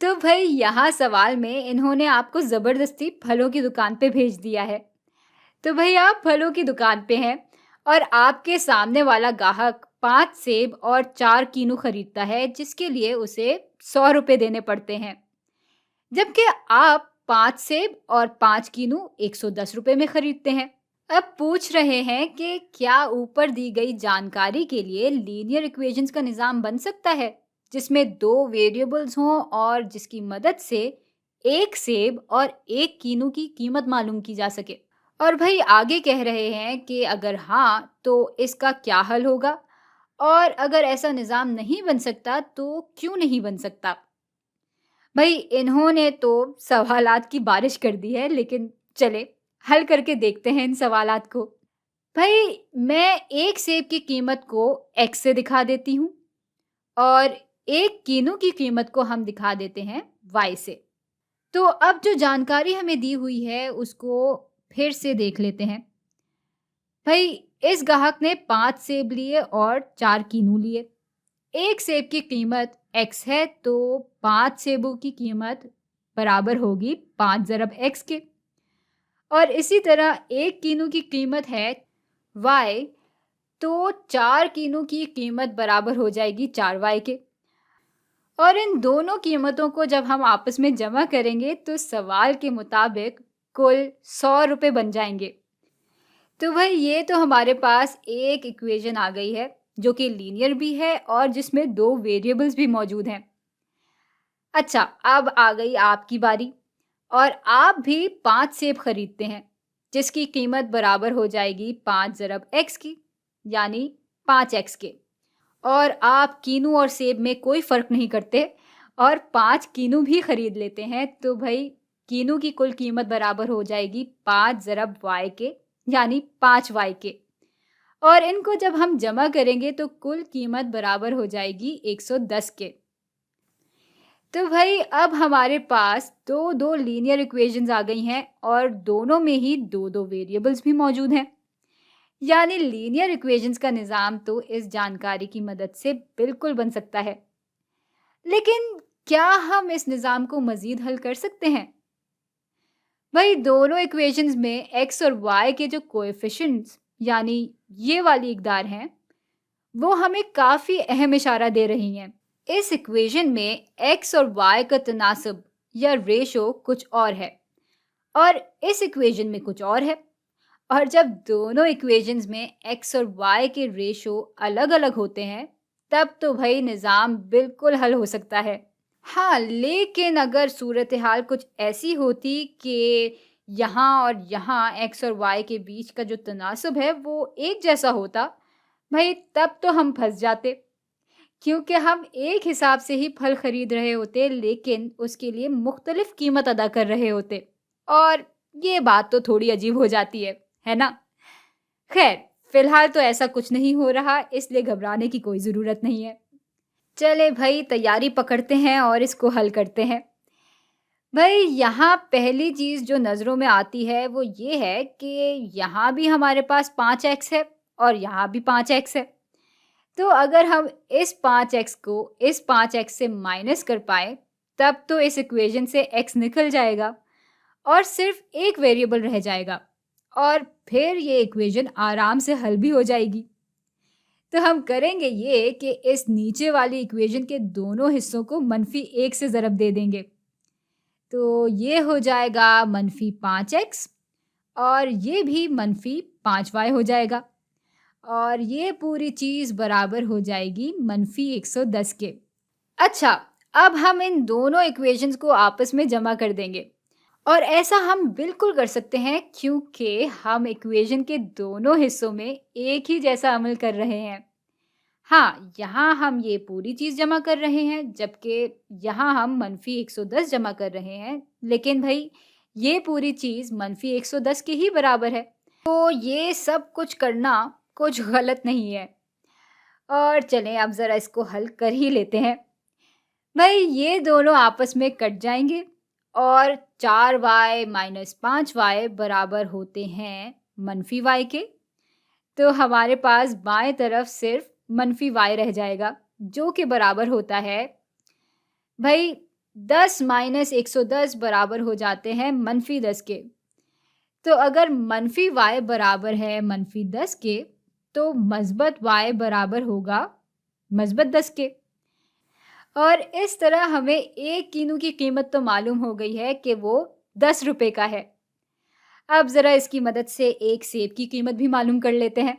तो भाई यहाँ सवाल में इन्होंने आपको ज़बरदस्ती फलों की दुकान पे भेज दिया है। तो भाई आप फलों की दुकान पे हैं और आपके सामने वाला ग्राहक 5 सेब और 4 कीनू खरीदता है, जिसके लिए उसे 100 रुपए देने पड़ते हैं। जबकि आप 5 सेब और 5 कीनू 110 रुपए में खरीदते हैं। अब पूछ रहे हैं कि क्या ऊपर दी गई जानकारी के लिए लीनियर इक्वेशंस का निजाम बन सकता है, जिसमें दो वेरिएबल्स हों और जिसकी मदद से एक सेब और एक कीनू की कीमत मालूम की जा सके। और भाई आगे कह रहे हैं कि अगर हाँ तो इसका क्या हल होगा, और अगर ऐसा निजाम नहीं बन सकता तो क्यों नहीं बन सकता। भाई इन्होंने तो सवालात की बारिश कर दी है, लेकिन चले हल करके देखते हैं इन सवालात को। भाई मैं एक सेब की कीमत को एक्स से दिखा देती हूँ और एक कीनू की कीमत को हम दिखा देते हैं वाई से। तो अब जो जानकारी हमें दी हुई है उसको फिर से देख लेते हैं। भाई इस ग्राहक ने 5 सेब लिए और 4 कीनू लिए। एक सेब की कीमत एक्स है तो 5 सेबों की कीमत बराबर होगी 5 ज़रब एक्स के। और इसी तरह एक कीनू की कीमत है वाई, तो 4 कीनू की कीमत बराबर हो जाएगी 4 वाई के। और इन दोनों कीमतों को जब हम आपस में जमा करेंगे तो सवाल के मुताबिक कुल 100 रुपए बन जाएंगे। तो भाई ये तो हमारे पास एक इक्वेशन आ गई है जो कि लीनियर भी है और जिसमें दो वेरिएबल्स भी मौजूद हैं। अच्छा, अब आ गई आपकी बारी और आप भी 5 सेब खरीदते हैं, जिसकी कीमत बराबर हो जाएगी 5 ज़रब एक्स की, यानी 5 एक्स के। और आप कीनू और सेब में कोई फ़र्क नहीं करते और 5 कीनू भी खरीद लेते हैं, तो भाई कीनू की कुल कीमत बराबर हो जाएगी 5 ज़रब वाई के, यानी 5 वाई के। और इनको जब हम जमा करेंगे तो कुल कीमत बराबर हो जाएगी 110 के। तो भाई अब हमारे पास दो दो लीनियर इक्वेशंस आ गई हैं और दोनों में ही दो दो वेरिएबल्स भी मौजूद हैं। यानी लीनियर इक्वेशंस का निज़ाम तो इस जानकारी की मदद से बिल्कुल बन सकता है। लेकिन क्या हम इस निज़ाम को मज़ीद हल कर सकते हैं? भाई दोनों इक्वेशंस में x और y के जो कोएफिशिएंट्स यानी ये वाली इकदार हैं, वो हमें काफ़ी अहम इशारा दे रही हैं। इस इक्वेशन में x और y का तनासब या रेशो कुछ और है और इस इक्वेशन में कुछ और है। और जब दोनों इक्वेशंस में x और y के रेशो अलग-अलग होते हैं, तब तो भाई निज़ाम बिल्कुल हल हो सकता है। हाँ, लेकिन अगर सूरत हाल कुछ ऐसी होती कि यहाँ और यहाँ x और y के बीच का जो तनासब है वो एक जैसा होता, भाई तब तो हम फंस जाते, क्योंकि हम एक हिसाब से ही फल खरीद रहे होते लेकिन उसके लिए मुख्तलिफ कीमत अदा कर रहे होते। और ये बात तो थोड़ी अजीब हो जाती है ना? खैर, फिलहाल तो ऐसा कुछ नहीं हो रहा, इसलिए घबराने की कोई ज़रूरत नहीं है। चले भाई तैयारी पकड़ते हैं और इसको हल करते हैं। भाई यहाँ पहली चीज़ जो नज़रों में आती है वो ये है कि यहाँ भी हमारे पास 5 एक्स है और यहाँ भी 5 एक्स है। तो अगर हम इस 5 एक्स को इस 5 एक्स से माइनस कर पाए, तब तो इस इक्वेशन से एक्स निकल जाएगा और सिर्फ एक वेरिएबल रह जाएगा और फिर ये इक्वेशन आराम से हल भी हो जाएगी। तो हम करेंगे ये कि इस नीचे वाली इक्वेशन के दोनों हिस्सों को -1 से ज़रब दे देंगे। तो ये हो जाएगा -5x और ये भी -5y हो जाएगा और ये पूरी चीज़ बराबर हो जाएगी -110 के। अच्छा, अब हम इन दोनों इक्वेशंस को आपस में जमा कर देंगे और ऐसा हम बिल्कुल कर सकते हैं क्योंकि हम इक्वेशन के दोनों हिस्सों में एक ही जैसा अमल कर रहे हैं। हाँ, यहाँ हम ये पूरी चीज़ जमा कर रहे हैं, जबकि यहाँ हम -110 जमा कर रहे हैं, लेकिन भाई ये पूरी चीज़ -110 के ही बराबर है। तो ये सब कुछ करना कुछ गलत नहीं है। और चलें अब ज़रा इसको हल कर ही लेते हैं। भाई ये दोनों आपस में कट जाएंगे और 4y माइनस 5y बराबर होते हैं -y के। तो हमारे पास बाएं तरफ सिर्फ -y रह जाएगा, जो कि बराबर होता है भाई 10 माइनस 110 बराबर हो जाते हैं -10 के। तो अगर मनफी y बराबर है -10 के, तो मस्बत y बराबर होगा मस्बत 10 के। और इस तरह हमें एक कीनू की कीमत तो मालूम हो गई है कि वो 10 रुपए का है। अब ज़रा इसकी मदद से एक सेब की कीमत भी मालूम कर लेते हैं।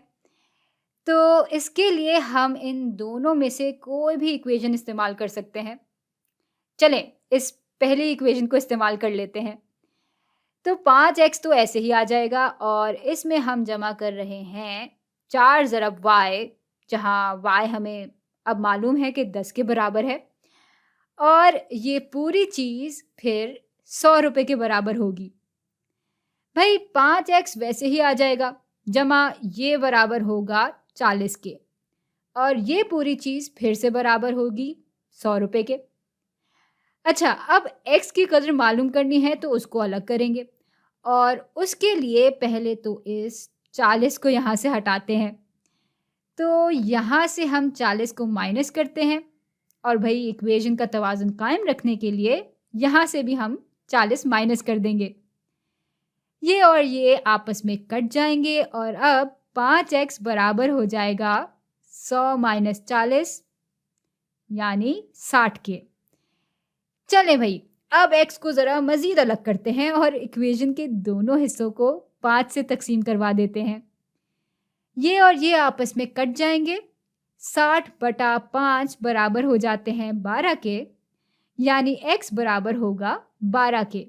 तो इसके लिए हम इन दोनों में से कोई भी इक्वेशन इस्तेमाल कर सकते हैं। चलें, इस पहली इक्वेशन को इस्तेमाल कर लेते हैं। तो 5x तो ऐसे ही आ जाएगा और इसमें हम जमा कर रहे हैं 4 ज़रब y, जहाँ y हमें अब मालूम है कि 10 के बराबर है और ये पूरी चीज़ फिर 100 रुपए के बराबर होगी। भाई 5x वैसे ही आ जाएगा, जमा ये बराबर होगा 40 के और ये पूरी चीज़ फिर से बराबर होगी 100 रुपए के। अच्छा, अब x की कदर मालूम करनी है तो उसको अलग करेंगे और उसके लिए पहले तो इस 40 को यहाँ से हटाते हैं। तो यहाँ से हम 40 को माइनस करते हैं और भाई इक्वेशन का तवाज़ुन कायम रखने के लिए यहाँ से भी हम 40 माइनस कर देंगे। ये और ये आपस में कट जाएंगे और अब 5x बराबर हो जाएगा 100 माइनस 40 यानी 60 के। चले भाई, अब x को ज़रा मज़ीद अलग करते हैं और इक्वेशन के दोनों हिस्सों को 5 से तकसीम करवा देते हैं। ये और ये आपस में कट जाएंगे। 60/5 बराबर हो जाते हैं 12 के, यानी x बराबर होगा 12 के।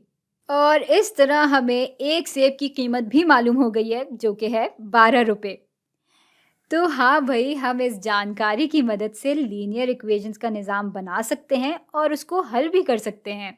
और इस तरह हमें एक सेब की कीमत भी मालूम हो गई है, जो कि है 12 रुपए। तो हाँ भाई, हम इस जानकारी की मदद से लीनियर इक्वेशंस का निज़ाम बना सकते हैं और उसको हल भी कर सकते हैं।